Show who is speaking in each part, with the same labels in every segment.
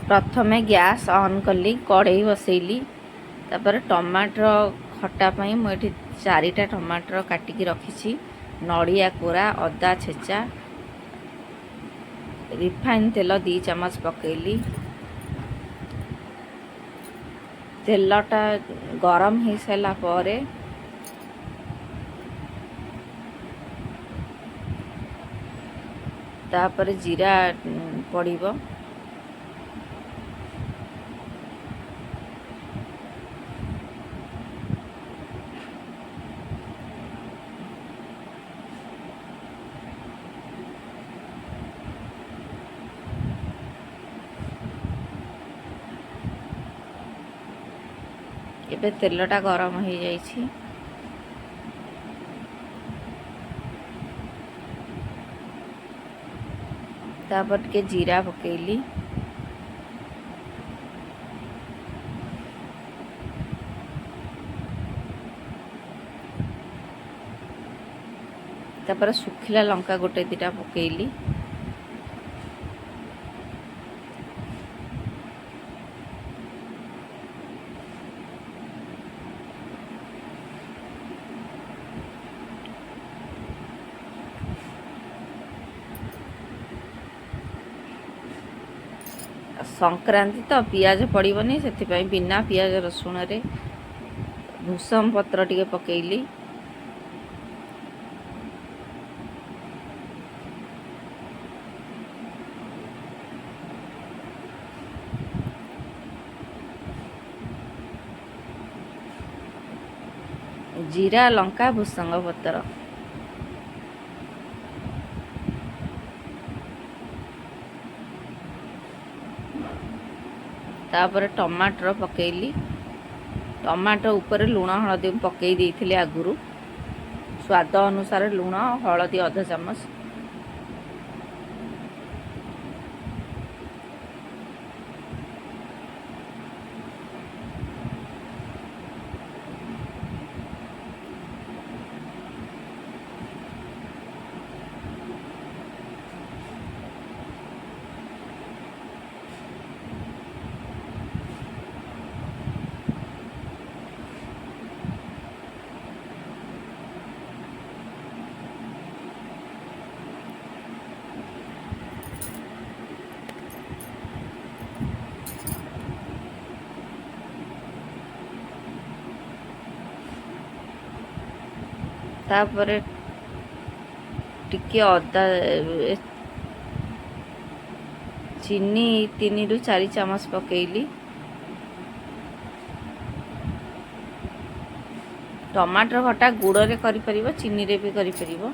Speaker 1: प्रथमे gas on कली कढ़ई बसैली तापर टमाटर खटा पाई मुझे 4टा टमाटर काटिकी रखी नड़िया कोरा अदा छेचा रिफाइन तेल 2 चम्मच पकेली तेलटा गरम हो सारा पर तापर जीरा पड़िबो एबे तेलटा गरम हो जाइछि तापर के जीरा पकेली तापर सुखिला लंका गोटे 2टा पकेली संक्रांति तो पियाज पड़ोनी से बिना पियाज रसुण रे भूसम पत्र टिके पकेली जीरा लंका भूसंग पत्र तापर टमाटर पकेली टमाटर ऊपर लुण हलदी पकई देइथिले आगुरु स्वाद अनुसार लुण हलदी आधा चम्मच तापर टिके अदा चीनी 3 ରୁ 4 चम्मच पकेली टमाटर खटा गुड़ रे करि परिबो चीनी रे भी करि परिबो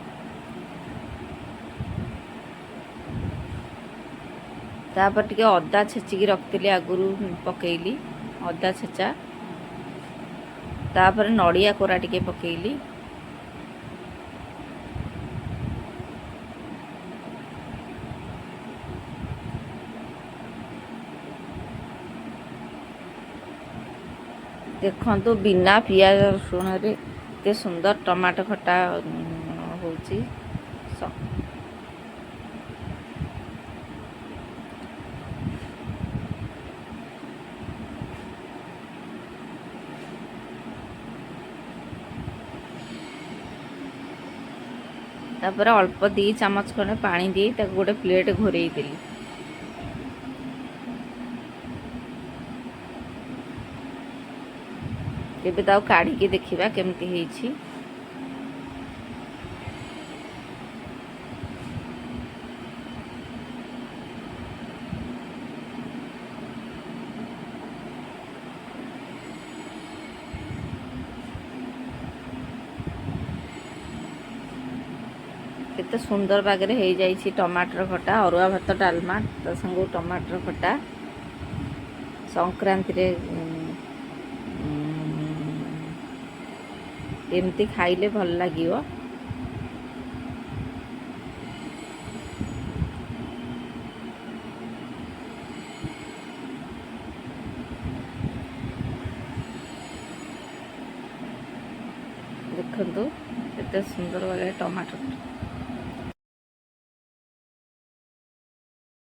Speaker 1: तापर टिके अदा छेचिकी रखतिली आगुरु पकेली अदा छेचा तापर नड़िया कोरा टिके पकेली देखो बिना पियाज रसुण रे एते सुंदर टमाटो खटा होची तापर अल्प 2 चम्मच खंडे पानी दी गोटे प्लेट घोरई देली एबे ताऊ काढ़ी के देखिबा केमती हेछि केते सुंदर बागरे हो जाइछि टमाटर खटा अरुआ भात डालमा ता संग टमाटर खटा संक्रांति रे एमती खाइले भल लागिवो देखंतु एते सुंदर वाले टमाटर